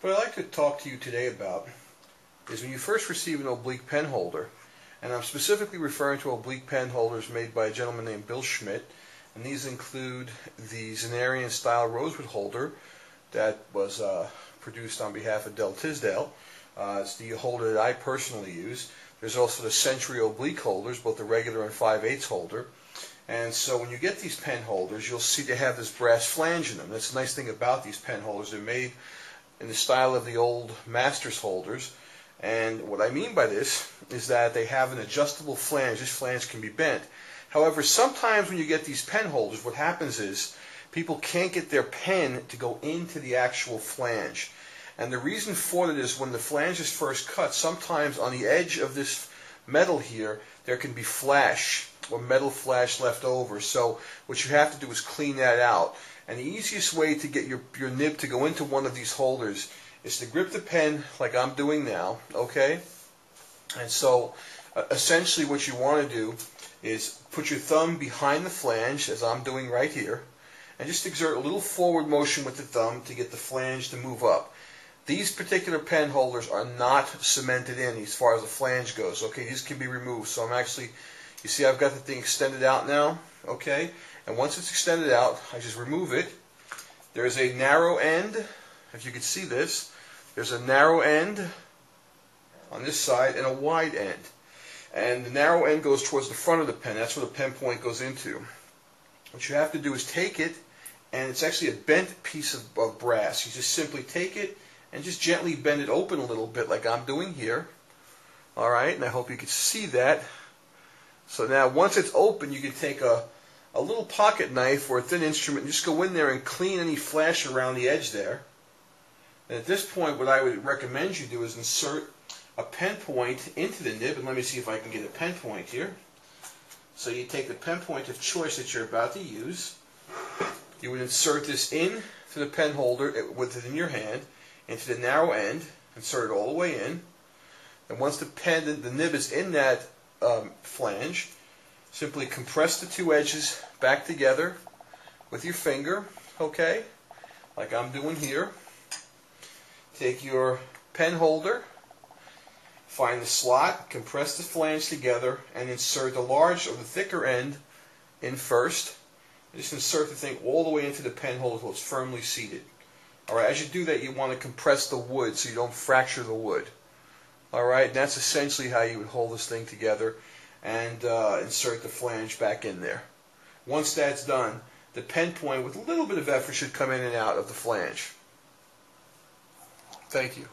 What I'd like to talk to you today about is when you first receive an oblique pen holder, and I'm specifically referring to oblique pen holders made by a gentleman named Bill Schmidt, and these include the Zenarian style rosewood holder that was produced on behalf of Del Tisdale. It's the holder that I personally use. There's also the Century oblique holders, both the regular and 5/8 holder. And so when you get these pen holders, you'll see they have this brass flange in them. That's the nice thing about these pen holders. They're made in the style of the old Masters holders. And what I mean by this is that they have an adjustable flange. This flange can be bent. However, sometimes when you get these pen holders, what happens is people can't get their pen to go into the actual flange. And the reason for that is when the flange is first cut, sometimes on the edge of this metal here, there can be flash or metal flash left over. So what you have to do is clean that out. And the easiest way to get your nib to go into one of these holders is to grip the pen like I'm doing now, okay? And so essentially what you want to do is put your thumb behind the flange, as I'm doing right here, and just exert a little forward motion with the thumb to get the flange to move up. These particular pen holders are not cemented in as far as the flange goes, okay? These can be removed. So I'm actually, you see I've got the thing extended out now, okay? And once it's extended out, I just remove it. There's a narrow end, if you can see this. There's a narrow end on this side and a wide end. And the narrow end goes towards the front of the pen. That's where the pen point goes into. What you have to do is take it, and it's actually a bent piece of brass. You just simply take it and just gently bend it open a little bit like I'm doing here. Alright, and I hope you can see that. So now once it's open, you can take a little pocket knife or a thin instrument and just go in there and clean any flash around the edge there. And at this point, what I would recommend you do is insert a pen point into the nib, and let me see if I can get a pen point here. So you take the pen point of choice that you're about to use. You would insert this in to the pen holder within your hand, into the narrow end, insert it all the way in. And once the nib is in that flange, simply compress the two edges back together with your finger, okay, like I'm doing here. Take your pen holder, find the slot, compress the flange together, and insert the large or the thicker end in first. And just insert the thing all the way into the pen holder until it's firmly seated. Alright, as you do that, you want to compress the wood so you don't fracture the wood. Alright, and that's essentially how you would hold this thing together and insert the flange back in there. Once that's done, the pen point with a little bit of effort should come in and out of the flange. Thank you.